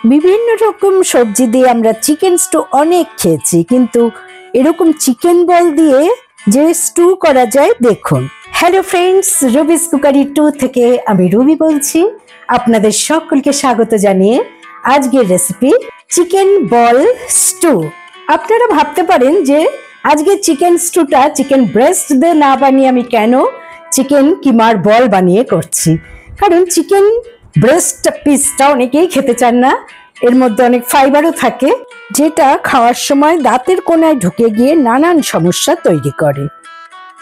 বিভিন্ন রকম সবজি দিয়ে আমরা চিকেন স্টু অনেক খেয়েছি, কিন্তু এরকম চিকেন বল দিয়ে যে স্টু করা যায় দেখুন। হ্যালো ফ্রেন্ডস, রুবিস কুকারি 2 থেকে আমি রুবি বলছি। আপনাদের সকলকে স্বাগত জানিয়ে আজকের রেসিপি চিকেন বল স্টু। আপনারা ভাবতে পারেন যে আজকে চিকেন স্টুটা চিকেন ব্রেস্ট দিয়ে না বানিয়ে আমি কেন চিকেন কিমার বল বানিয়ে করছি। কারণ চিকেন ব্রেস্ট পিসটা অনেকেই খেতে চান না, এর মধ্যে অনেক ফাইবারও থাকে, যেটা খাওয়ার সময় দাঁতের কোনায় ঢুকে গিয়ে নানান সমস্যা তৈরি করে।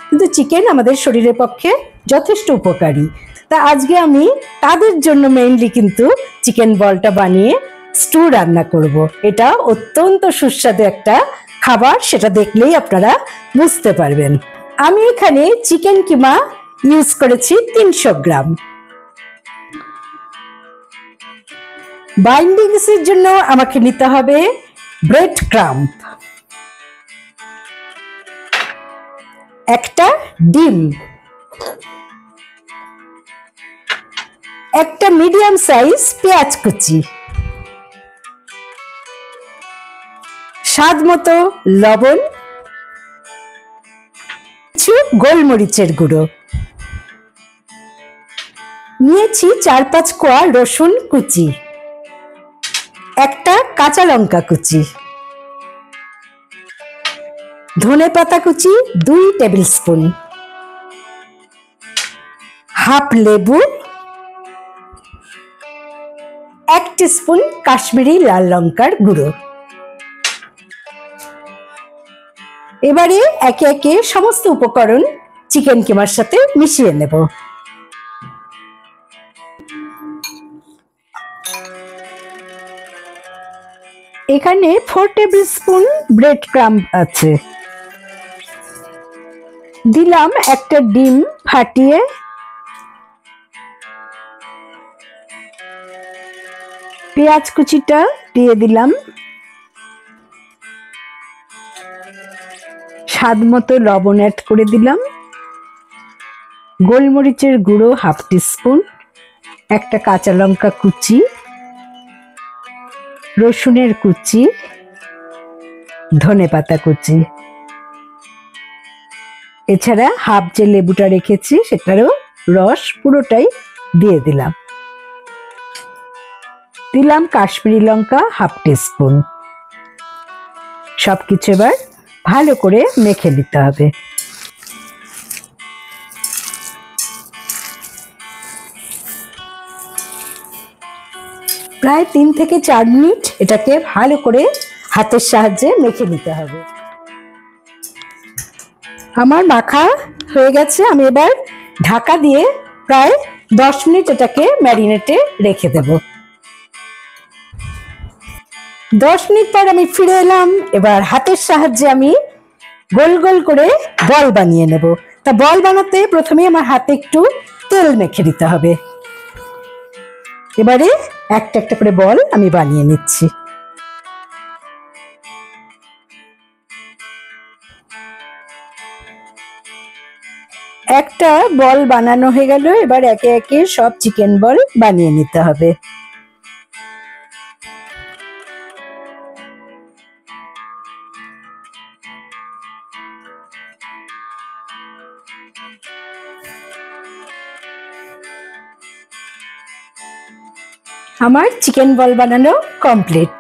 কিন্তু চিকেন আমাদের শরীরের পক্ষে যথেষ্ট উপকারী। তা আজকে আমি তাদের জন্য মেইনলি কিন্তু চিকেন বলটা বানিয়ে স্টু রান্না করব। এটা অত্যন্ত সুস্বাদু একটা খাবার, সেটা দেখলেই আপনারা বুঝতে পারবেন। আমি এখানে চিকেন কিমা ইউজ করেছি 300 গ্রাম। বাইন্ডিংস এর জন্য আমাকে নিতে হবে ব্রেড ক্রাম্ব, একটা ডিম, একটা মিডিয়াম সাইজ পেঁয়াজ কুচি, স্বাদ মতো লবণ, কিছু গোলমরিচের গুঁড়ো, নিয়েছি 4-5 কোয়া রসুন কুচি, একটা কাঁচা লঙ্কা কুচি, ধনেপাতা কুচি 2 টেবিল স্পুন, হাফ লেবু, 1 টিস্পুন কাশ্মীরি লাল লঙ্কার গুঁড়ো। এবারে একে একে সমস্ত উপকরণ চিকেন কিমার সাথে মিশিয়ে নেব। এখানে 4 টেবিল স্পুন ব্রেড ক্রাম্ব আছে। দিলাম একটা ডিম ফাটিয়ে, পেঁয়াজ কুচিটা দিয়ে দিলাম, স্বাদ মতো লবণ অ্যাড করে দিলাম, গোলমরিচের গুঁড়ো 1/2 টিস্পুন, একটা কাঁচা লঙ্কা কুচি, রসুনের কুচি, ধনেপাতা কুচি, এছাড়া হাফ যে লেবুটা রেখেছি সেটারও রস পুরোটাই দিয়ে দিলাম। দিলাম কাশ্মীরি লঙ্কা 1/2 টিস্পুন। সবকিছু এবার ভালো করে মেখে নিতে হবে। প্রায় 3 থেকে 4 মিনিট এটাকে ভালো করে হাতের সাহায্যে মেখে নিতে হবে। আমার মাখা হয়ে গেছে, আমি এবার ঢাকা দিয়ে প্রায় 10 মিনিট এটাকে ম্যারিনেটে রেখে দেব। 10 মিনিট পর আমি ফিরে এলাম। এবার হাতের সাহায্যে আমি গোল গোল করে বল বানিয়ে নেব। তা বল বানাতে প্রথমে আমার হাতে একটু তেল মেখে দিতে হবে। এবারে একটা একটা করে বল আমি বানিয়ে নিচ্ছি। একটা বল বানানো হয়ে গেল, এবার একে একে সব চিকেন বল বানিয়ে নিতে হবে। আমার চিকেন বল বানানো কমপ্লিট।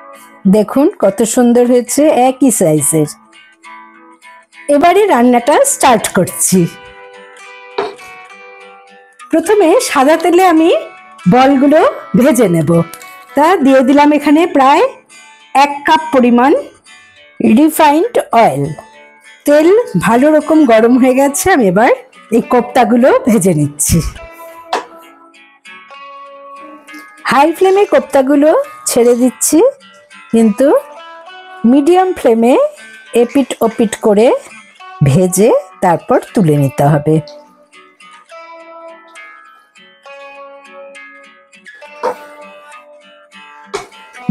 দেখুন কত সুন্দর হয়েছে, একই সাইজের। এবারে রান্নাটা স্টার্ট করছি। প্রথমে সাদা তেলে আমি বলগুলো ভেজে নেব। তা দিয়ে দিলাম এখানে প্রায় 1 কাপ পরিমাণ রিফাইন্ড অয়েল। তেল ভালো রকম গরম হয়ে গেছে, আমি এবার এই কোপ্তাগুলো ভেজে নিচ্ছি। হাই ফ্লেমে কোপ্তাগুলো ছেড়ে দিচ্ছি, কিন্তু মিডিয়াম ফ্লেমে এপিট ওপিট করে ভেজে তারপর তুলে নিতে হবে।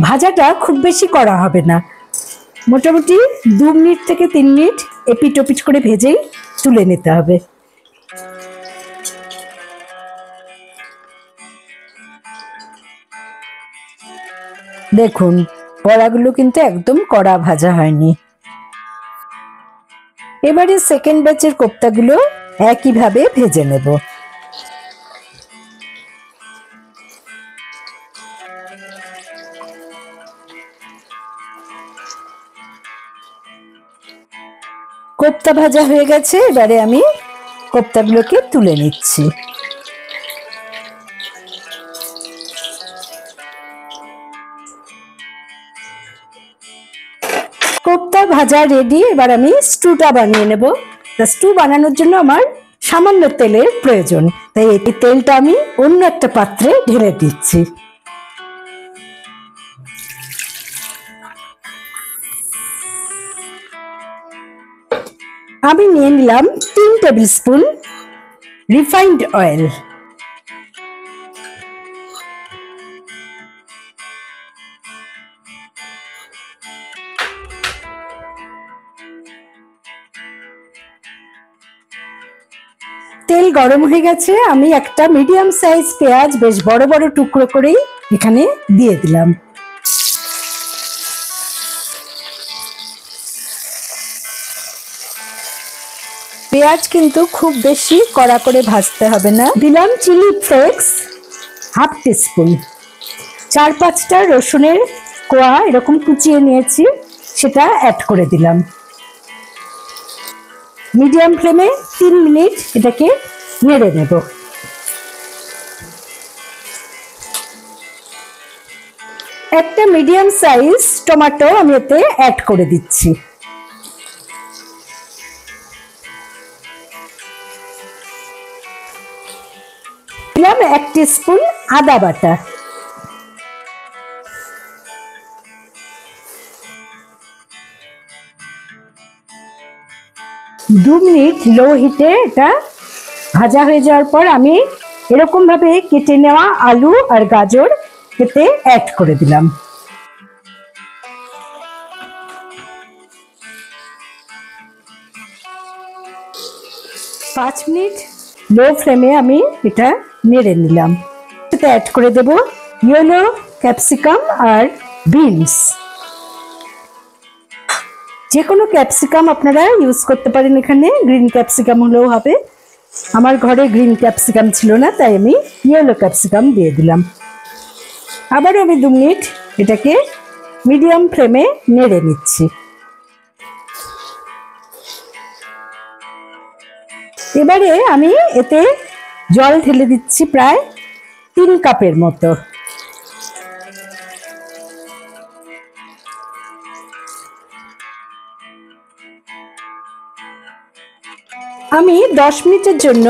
ভাজাটা খুব বেশি করা হবে না, মোটামুটি 2 মিনিট থেকে 3 মিনিট এপিট ওপিট করে ভেজেই তুলে নিতে হবে। দেখুন বড়াগুলো কিন্তু একদম কড়া ভাজা হয়নি। এবারে সেকেন্ড ব্যাচের কোপ্তাগুলো একইভাবে ভেজে নেব। কোপ্তা ভাজা হয়ে গেছে, এবারে আমি কোপ্তাগুলোকে তুলে নিচ্ছি। কোপ্তা ভাজা রেডি। এবার আমি স্টুটা বানিয়ে নেব। স্টু বানানোর জন্য আমার সামান্য তেলের প্রয়োজন, তাই এই তেলটা আমি অন্য একটা পাত্রে ঢেলে দিচ্ছি। আমি নিয়ে নিলাম 3 টেবিল স্পুন রিফাইন্ড অয়েল। তেল গরম হয়ে গেছে, আমি একটা মিডিয়াম সাইজ পেঁয়াজ বেশ বড় বড় টুকরো করেই এখানে দিয়ে দিলাম। পেঁয়াজ কিন্তু খুব বেশি কড়া করে ভাজতে হবে না। দিলাম চিলি ফ্লেক্স হাফ টিস্পুন। 4-5টা রসুনের কোয়া এরকম কুচিয়ে নিয়েছি, সেটা অ্যাড করে দিলাম। মিডিয়াম ফ্লেমে 3 মিনিট এটাকে নেড়ে নেব। একটা মিডিয়াম সাইজ টমেটো আমি এতে অ্যাড করে দিচ্ছি। দিলাম 1 টিস্পুন আদা বাটা। দু মিনিট লো হিটে এটা ভাজা হয়ে যাওয়ার পর আমি এরকম ভাবে কেটে নেওয়া আলু আর গাজর এতে অ্যাড করে দিলাম। পাঁচ মিনিট লো ফ্লেমে আমি এটা নেড়ে নিলাম। এতে অ্যাড করে দেব ইয়েলো ক্যাপসিকাম আর বিনস। যে কোনো ক্যাপসিকাম আপনারা ইউজ করতে পারেন, এখানে গ্রিন ক্যাপসিকাম হলেও হবে। আমার ঘরে গ্রিন ক্যাপসিকাম ছিল না, তাই আমি ইয়েলো ক্যাপসিকাম দিয়ে দিলাম। আবারও আমি 2 মিনিট এটাকে মিডিয়াম ফ্লেমে নেড়ে নিচ্ছি। এবারে আমি এতে জল ঢেলে দিচ্ছি প্রায় 3 কাপের মতো। আমি 10 মিনিটের জন্য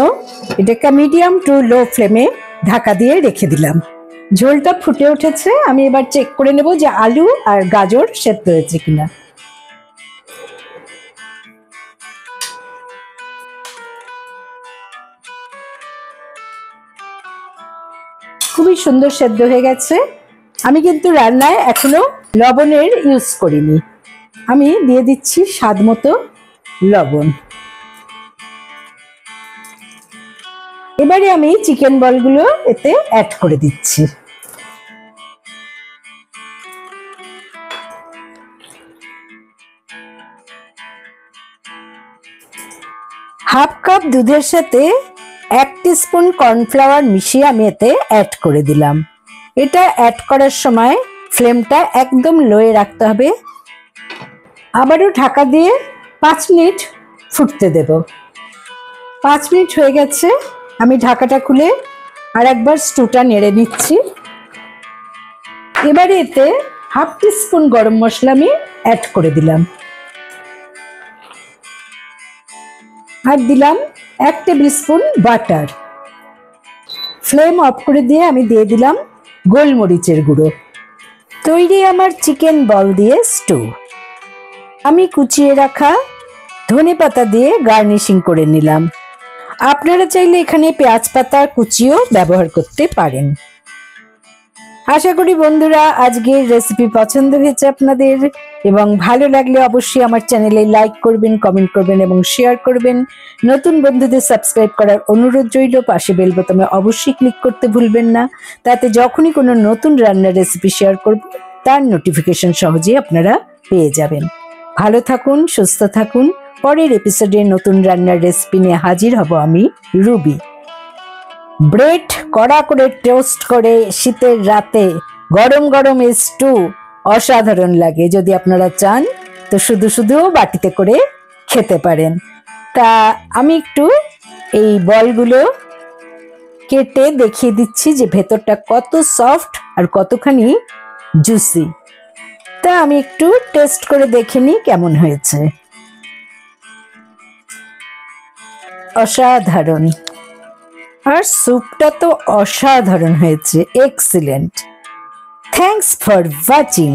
এটাকে মিডিয়াম টু লো ফ্লেমে ঢাকা দিয়ে রেখে দিলাম। ঝোলটা ফুটে উঠেছে, আমি এবার চেক করে নেব যে আলু আর গাজর সেদ্ধ হয়েছে কিনা। খুবই সুন্দর সেদ্ধ হয়ে গেছে। আমি কিন্তু রান্নায় এখনো লবণের ইউজ করিনি। আমি দিয়ে দিচ্ছি স্বাদ মতো লবণ। এবারে আমি চিকেন বলগুলো এতে অ্যাড করে দিচ্ছি। হাফ কাপ দুধের সাথে 1 টিস্পুন কর্নফ্লাওয়ার মিশিয়ে আমি এতে অ্যাড করে দিলাম। এটা অ্যাড করার সময় ফ্লেমটা একদম লোয়ে রাখতে হবে। আবারও ঢাকা দিয়ে 5 মিনিট ফুটতে দেব। 5 মিনিট হয়ে গেছে, আমি ঢাকাটা খুলে আর একবার স্টুটা নেড়ে নিচ্ছি। এবারে এতে হাফ টিস্পুন গরম মশলা আমি অ্যাড করে দিলাম, আর দিলাম 1 table spoon butter. Flame of করে দিয়ে আমি দিয়ে দিলাম গোলমরিচের গুঁড়ো। তৈরি আমার চিকেন বল দিয়ে স্টু। আমি কুচিয়ে রাখা ধনেপাতা দিয়ে গার্নিশিং করে নিলাম। আপনারা চাইলে এখানে পেঁয়াজ পাতা কুচিও ব্যবহার করতে পারেন। আশা করি বন্ধুরা আজকের রেসিপি পছন্দ হয়েছে আপনাদের, এবং ভালো লাগলে অবশ্যই আমার চ্যানেলে লাইক করবেন, কমেন্ট করবেন এবং শেয়ার করবেন। নতুন বন্ধুদের সাবস্ক্রাইব করার অনুরোধ রইল। পাশে বেল বোতামে অবশ্যই ক্লিক করতে ভুলবেন না, তাতে যখনই কোনো নতুন রান্নার রেসিপি শেয়ার করব তার নোটিফিকেশন সহজেই আপনারা পেয়ে যাবেন। ভালো থাকুন, সুস্থ থাকুন। পরের এপিসোডে নতুন রান্নার রেসিপি নিয়ে হাজির হব আমি, রুবি। ব্রেড কড়া করে টোস্ট করে শীতের রাতে গরম গরম স্টু অসাধারণ লাগে। যদি আপনারা চান তো শুধু শুধু বাটিতে করে খেতে পারেন। তা আমি একটু এই বলগুলো কেটে দেখিয়ে দিচ্ছি যে ভেতরটা কত সফট আর কতখানি জুসি। তা আমি একটু টেস্ট করে দেখে নিই কেমন হয়েছে। অসাধারণ, আর স্যুপটা তো অসাধারণ হয়েছে, এক্সিলেন্ট। Thanks for watching.